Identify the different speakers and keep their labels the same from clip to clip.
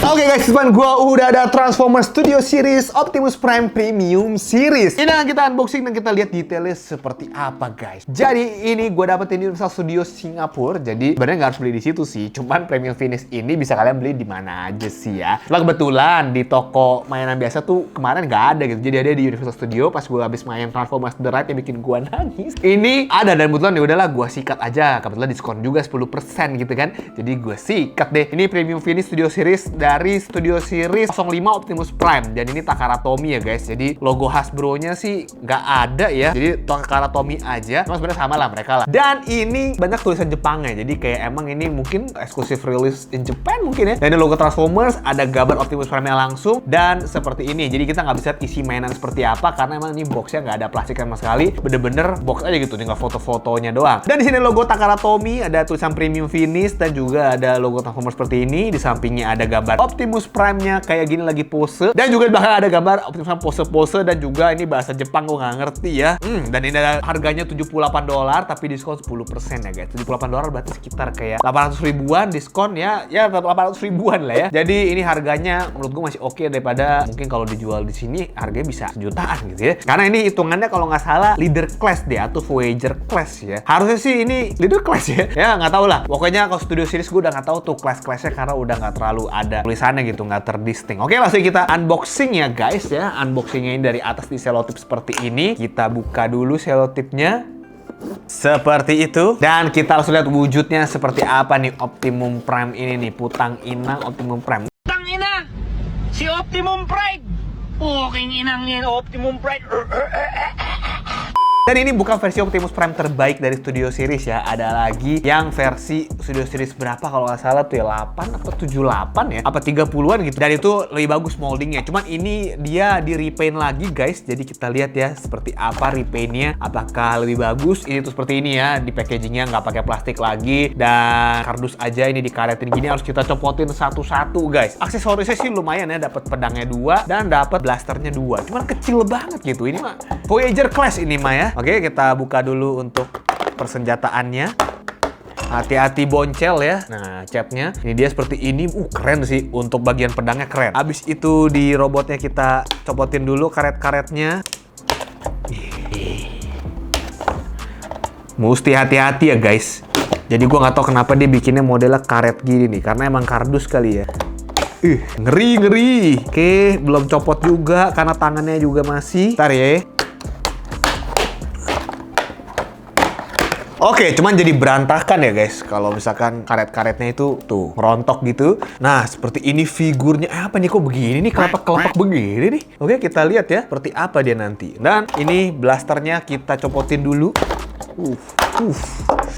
Speaker 1: Oke guys, teman gua udah ada Transformers Studio Series Optimus Prime Premium Series. Ini akan kita unboxing dan kita lihat detailnya seperti apa guys. Jadi ini gua dapetin di Universal Studio Singapura. Jadi sebenarnya nggak harus beli di situ sih. Cuman Premium Finish ini bisa kalian beli di mana aja sih ya. Cuma kebetulan di toko mainan biasa tuh kemarin nggak ada gitu. Jadi ada di Universal Studio pas gua habis main Transformers The Ride yang bikin gua nangis. Ini ada dan kebetulan ya udahlah gua sikat aja. Kebetulan diskon juga 10% gitu kan. Jadi gua sikat deh. Ini Premium Finish Studio Series dari Studio Series 05 Optimus Prime. Dan ini Takara Tomy ya guys. Jadi logo Hasbro-nya sih nggak ada ya. Jadi Takara Tomy aja. Cuma sebenarnya sama lah mereka lah. Dan ini banyak tulisan Jepangnya. Jadi kayak emang ini mungkin eksklusif release in Japan mungkin ya. Dan ini logo Transformers, ada gambar Optimus Prime-nya langsung dan seperti ini. Jadi kita nggak bisa isi mainan seperti apa karena emang ini boxnya nggak ada plastik sama sekali. Bener-bener box aja gitu, tinggal foto-fotonya doang. Dan di sini logo Takara Tomy, ada tulisan Premium Finish dan juga ada logo Transformers seperti ini. Di sampingnya ada gambar Optimus Prime-nya kayak gini lagi pose. Dan juga di belakang ada gambar Optimus Prime pose-pose dan juga ini bahasa Jepang gue nggak ngerti ya. Dan ini ada harganya $78 tapi diskon 10% ya guys. $78 berarti sekitar kayak 800 ribuan diskon ya 800 ribuan lah ya. Jadi ini harganya menurut gue masih oke daripada mungkin kalau dijual di sini harganya bisa sejutaan gitu ya. Karena ini hitungannya kalau nggak salah leader class deh atau Voyager class ya. Harusnya sih ini leader class ya. Ya nggak tahu lah. Pokoknya kalau Studio Series gue udah nggak tahu tuh class-classnya karena udah nggak terlalu ada tulisannya gitu, nggak terdistinct. Oke, langsung kita unboxing ya guys ya. Unboxingnya ini dari atas di selotip seperti ini. Kita buka dulu selotipnya. Seperti itu. Dan kita langsung lihat wujudnya seperti apa nih Optimum Prime ini nih. Putang inang Optimum Prime.
Speaker 2: Putang ina! Si Optimum Prime! Puking inangnya Optimum Prime!
Speaker 1: Dan ini bukan versi Optimus Prime terbaik dari Studio Series ya. Ada lagi yang versi Studio Series berapa kalau nggak salah tuh ya 8 atau 78 ya. Apa 30-an gitu. Dan itu lebih bagus moldingnya. Cuman ini dia di repaint lagi guys. Jadi kita lihat ya seperti apa repaintnya. Apakah lebih bagus. Ini tuh seperti ini ya. Di packagingnya nggak pakai plastik lagi. Dan kardus aja ini dikaretin gini. Harus kita copotin satu-satu guys. Aksesorisnya sih lumayan ya. Dapat pedangnya 2 dan dapat blasternya 2. Cuman kecil banget gitu. Ini mah Voyager class ini mah ya. Oke, kita buka dulu untuk persenjataannya. Hati-hati boncel ya. Nah, capnya. Ini dia seperti ini. Keren sih. Untuk bagian pedangnya keren. Habis itu di robotnya kita copotin dulu karet-karetnya. Mesti hati-hati ya guys. Jadi gua nggak tahu kenapa dia bikinnya modelnya karet gini nih. Karena emang kardus kali ya. Ngeri. Oke, belum copot juga karena tangannya juga masih. Ntar ya. Oke, cuman jadi berantakan ya guys. Kalau misalkan karet-karetnya itu tuh merontok gitu. Nah, seperti ini figurnya. Apa nih kok begini nih? Kelapak begini nih. Oke, kita lihat ya seperti apa dia nanti. Dan ini blasternya kita copotin dulu.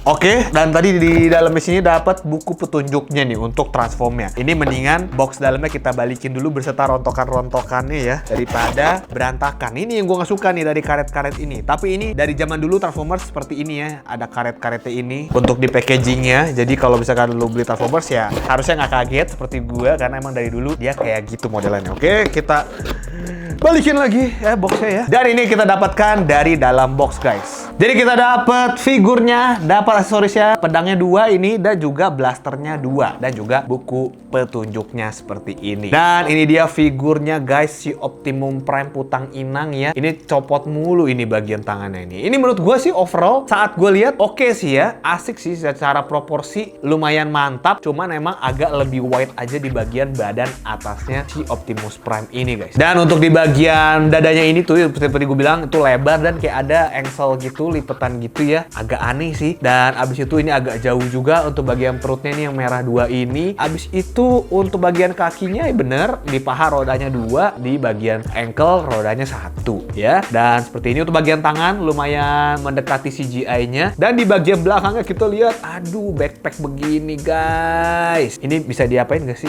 Speaker 1: Oke, dan tadi di dalamnya sini dapat buku petunjuknya nih untuk transformnya. Ini mendingan box dalamnya kita balikin dulu beserta rontokan-rontokannya ya daripada berantakan. Ini yang gue nggak suka nih dari karet-karet ini. Tapi ini dari zaman dulu Transformers seperti ini ya. Ada karet-karetnya ini untuk di packagingnya. Jadi kalau misalkan lo beli Transformers ya harusnya nggak kaget seperti gue karena emang dari dulu dia kayak gitu modelannya. Oke, kita balikin lagi ya boxnya ya. Dan ini kita dapatkan dari dalam box guys. Jadi kita dapat figurnya, dapat aksesorisnya, pedangnya 2 ini dan juga blasternya 2 dan juga buku petunjuknya seperti ini. Dan ini dia figurnya guys, si Optimum Prime putang inang ya. Ini copot mulu ini bagian tangannya ini. Ini menurut gue sih overall saat gue lihat oke sih ya, asik sih secara proporsi lumayan mantap. Cuman emang agak lebih wide aja di bagian badan atasnya si Optimus Prime ini guys. Dan untuk di bagian dadanya ini tuh seperti gue bilang itu lebar dan kayak ada engsel gitu, lipetan gitu ya. Agak aneh sih. Dan abis itu ini agak jauh juga untuk bagian perutnya ini yang merah 2 ini. Abis itu untuk bagian kakinya ya bener, di paha rodanya 2, di bagian ankle rodanya 1 ya. Dan seperti ini untuk bagian tangan lumayan mendekati CGI-nya. Dan di bagian belakangnya kita lihat, aduh backpack begini guys. Ini bisa diapain gak sih?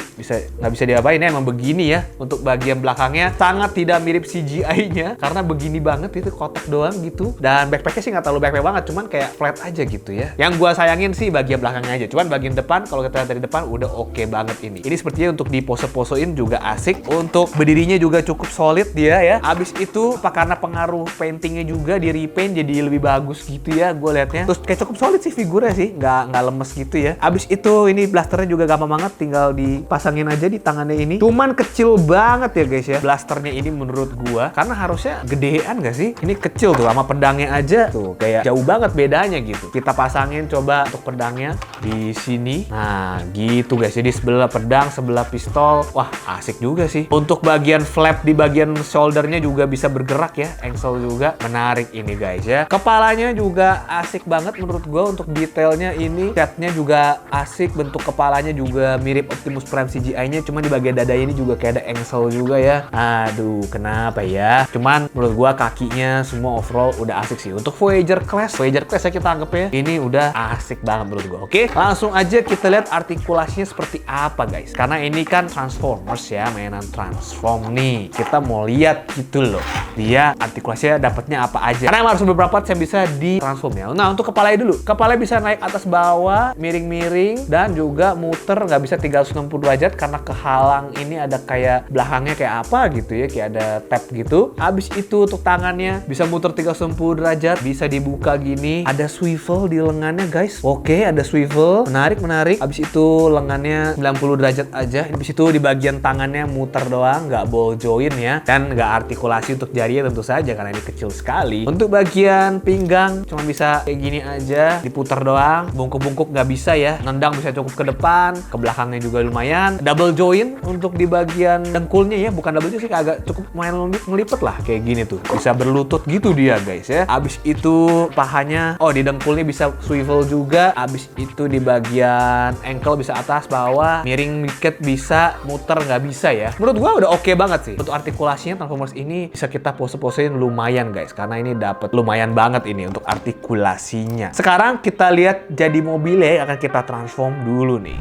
Speaker 1: Nggak bisa diapain ya, emang begini ya. Untuk bagian belakangnya sangat tidak tidak mirip CGI-nya karena begini banget itu kotak doang gitu. Dan backpacknya sih nggak terlalu backpack banget, cuman kayak flat aja gitu ya. Yang gua sayangin sih bagian belakangnya aja, cuman bagian depan kalau kita lihat dari depan udah oke banget ini. Ini sepertinya untuk dipose-posein juga asik, untuk berdirinya juga cukup solid dia ya. Abis itu apa karena pengaruh paintingnya juga di repaint jadi lebih bagus gitu ya gue liatnya. Terus kayak cukup solid sih figurnya sih, nggak lemes gitu ya. Abis itu ini blasternya juga gampang banget, tinggal dipasangin aja di tangannya ini. Cuman kecil banget ya guys ya blasternya ini menurut gua, karena harusnya gedean gak sih? Ini kecil tuh sama pedangnya aja tuh kayak jauh banget bedanya gitu. Kita pasangin coba untuk pedangnya di sini. Nah gitu guys, jadi sebelah pedang sebelah pistol. Wah asik juga sih. Untuk bagian flap di bagian shouldernya juga bisa bergerak ya, ankle juga menarik ini guys ya. Kepalanya juga asik banget menurut gue, untuk detailnya ini catnya juga asik, bentuk kepalanya juga mirip Optimus Prime CGI-nya, cuma di bagian dada ini juga kayak ada ankle juga ya. Aduh kenapa ya, cuman menurut gue kakinya semua overall udah asik sih. Untuk Voyager Class ya kita anggap ya ini udah asik banget menurut gue. Oke, langsung aja kita lihat artikulasinya seperti apa guys, karena ini kan Transformers ya, mainan Transform nih, kita mau lihat gitu loh dia artikulasinya dapatnya apa aja, karena emang harus beberapa part yang bisa di transform ya. Nah untuk kepalanya dulu, kepalanya bisa naik atas bawah, miring-miring, dan juga muter nggak bisa 360 derajat karena kehalang ini ada kayak belakangnya kayak apa gitu ya, kayak ada tab gitu. Habis itu untuk tangannya bisa muter 360 derajat, bisa dibuka gini, ada swivel di lengannya guys. Oke, ada swivel, menarik. Habis itu lengannya 90 derajat aja. Habis itu di bagian tangannya muter doang, nggak ball joint ya, dan nggak artikulasi untuk jarinya tentu saja karena ini kecil sekali. Untuk bagian pinggang cuma bisa kayak gini aja, diputar doang, bungkuk-bungkuk nggak bisa ya, nendang bisa cukup ke depan, ke belakangnya juga lumayan. Double joint untuk di bagian dengkulnya ya, bukan double joint sih, agak cukup lumayan ngelipet lah kayak gini tuh, bisa berlutut gitu dia guys ya. Abis itu pahanya, oh di dengkulnya bisa swivel juga. Abis itu di bagian ankle bisa atas bawah, miring dikit bisa, muter nggak bisa ya. Menurut gua udah oke banget sih. Untuk artikulasinya Transformers ini bisa kita pose-posein lumayan guys, karena ini dapat lumayan banget ini untuk artikulasinya. Sekarang kita lihat jadi mobilnya yang akan kita transform dulu nih.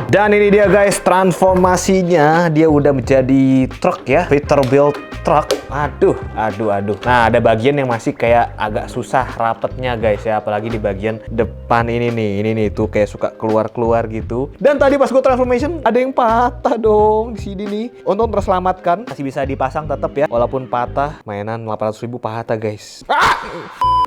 Speaker 1: Dan ini dia guys transformasinya, dia udah menjadi truk ya, Peterbilt truck. Aduh. Nah ada bagian yang masih kayak agak susah rapetnya guys ya, apalagi di bagian depan ini nih tuh kayak suka keluar gitu. Dan tadi pas gue transformation ada yang patah dong di sini nih. Untung terselamatkan, masih bisa dipasang tetap ya, walaupun patah. Mainan 800.000 patah guys.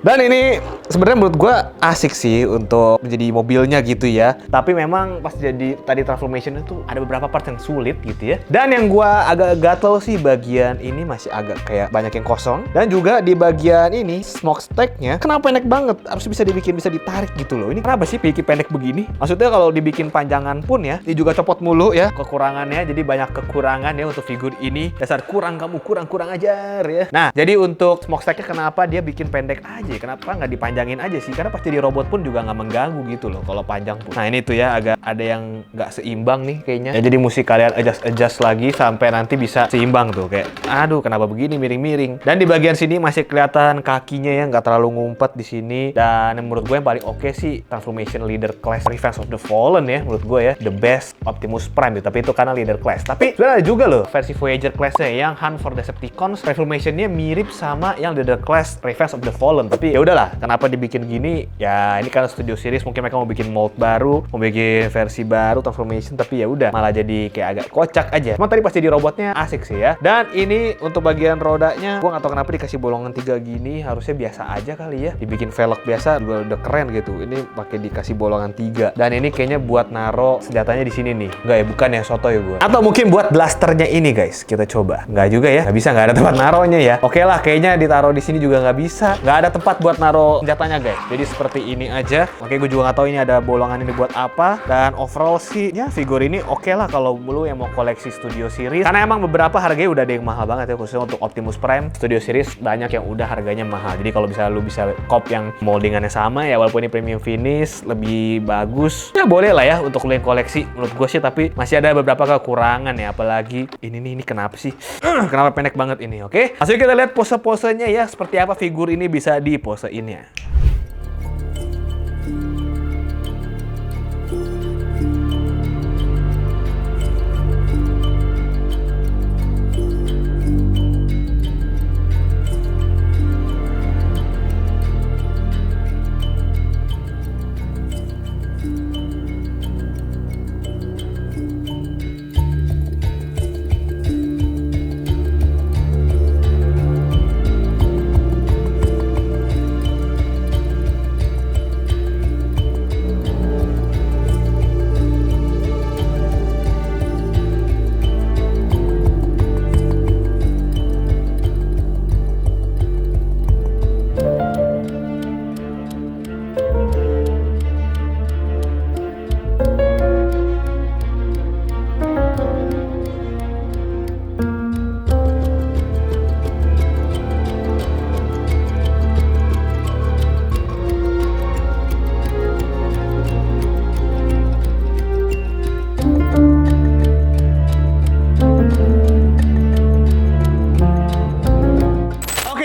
Speaker 1: Dan ini sebenarnya menurut gue asik sih untuk menjadi mobilnya gitu ya. Tapi memang pas jadi tadi transformation itu ada beberapa part yang sulit gitu ya. Dan yang gue agak gatel sih bagian ini masih agak kayak banyak yang kosong. Dan juga di bagian ini smokestacknya kenapa pendek banget? Harus bisa dibikin, bisa ditarik gitu loh. Ini kenapa sih bikin pendek begini? Maksudnya kalau dibikin panjangan pun ya, ini juga copot mulu ya kekurangannya. Jadi banyak kekurangan ya untuk figur ini. Dasar kurang ajar ya. Nah jadi untuk smokestacknya kenapa dia bikin pendek aja? Kenapa nggak dipanjangin aja sih? Karena pas jadi robot pun juga nggak mengganggu gitu loh kalau panjang pun. Nah ini tuh ya agak ada yang nggak seimbang nih kayaknya. Ya, jadi mesti kalian adjust lagi sampai nanti bisa seimbang tuh. Kayak aduh kenapa begini miring-miring. Dan di bagian sini masih kelihatan kakinya ya, nggak terlalu ngumpet di sini. Dan menurut gue yang paling oke sih Transformation Leader Class Revenge of the Fallen ya, menurut gue ya the best Optimus Prime gitu. Tapi itu karena Leader Class. Tapi sebenarnya ada juga loh versi Voyager Class-nya yang Hunt for Decepticons Transformation-nya mirip sama yang Leader Class Revenge of the Fallen. Tapi ya udahlah, kenapa dibikin gini? Ya ini kan studio series, mungkin mereka mau bikin mold baru, mau bikin versi baru transformation, tapi ya udah malah jadi kayak agak kocak aja. Cuma tadi pas jadi robotnya asik sih ya. Dan ini untuk bagian rodanya, gua nggak tahu kenapa dikasih bolongan 3 gini, harusnya biasa aja kali ya. Dibikin velg biasa juga udah keren gitu. Ini pakai dikasih bolongan 3. Dan ini kayaknya buat naro senjatanya di sini nih. Enggak ya, bukan ya, soto ya gua. Atau mungkin buat blasternya ini guys, kita coba. Nggak juga ya, nggak bisa, nggak ada tempat naronya ya. Oke lah, kayaknya ditaruh di sini juga nggak bisa. Nggak ada tempat buat naro senjatanya guys. Jadi seperti ini aja. Oke, gue juga nggak tahu ini ada bolongan ini buat apa. Dan overall sih ya figur ini oke lah kalau lu yang mau koleksi studio series. Karena emang beberapa harganya udah ada yang mahal banget ya. banget ya, khususnya untuk Optimus Prime Studio Series banyak yang udah harganya mahal. Jadi kalau bisa lu bisa cop yang moldingannya sama ya, walaupun ini premium finish lebih bagus ya, boleh lah ya untuk lu yang koleksi menurut gue sih. Tapi masih ada beberapa kekurangan ya, apalagi ini kenapa sih kenapa pendek banget ini. Oke, langsung kita lihat pose-posenya ya, seperti apa figur ini bisa di pose ini ya.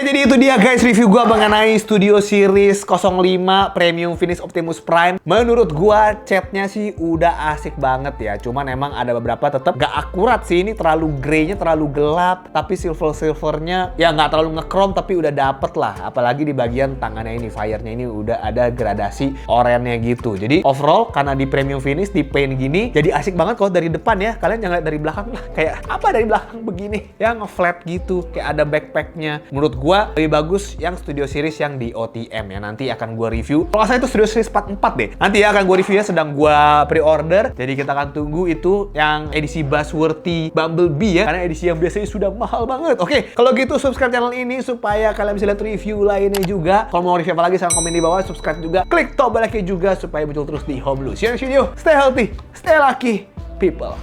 Speaker 1: Jadi itu dia guys review gua mengenai Studio Series 05 Premium Finish Optimus Prime. Menurut gua catnya sih udah asik banget ya. Cuman emang ada beberapa tetap gak akurat sih. Ini terlalu grey-nya terlalu gelap, tapi silver-silvernya ya nggak terlalu nge-chrome tapi udah dapet lah. Apalagi di bagian tangannya ini, fire-nya ini udah ada gradasi oranye gitu. Jadi overall karena di Premium Finish di paint gini jadi asik banget kalau dari depan ya. Kalian jangan lihat dari belakang lah. Kayak apa dari belakang begini? Ya nge-flat gitu. Kayak ada backpacknya. Menurut gua lebih bagus yang Studio Series yang di OTM ya. Nanti akan gue review. Kalau nggak salah itu Studio Series 44 deh. Nanti ya akan gue review ya, sedang gue pre-order. Jadi kita akan tunggu itu yang edisi Buzzworthy Bumblebee ya. Karena edisi yang biasanya sudah mahal banget. Oke, kalau gitu subscribe channel ini supaya kalian bisa lihat review lainnya juga. Kalau mau review apa lagi, silahkan komen di bawah. Subscribe juga. Klik tombol like juga supaya muncul terus di home lu. See you next video. Stay healthy, stay lucky, people.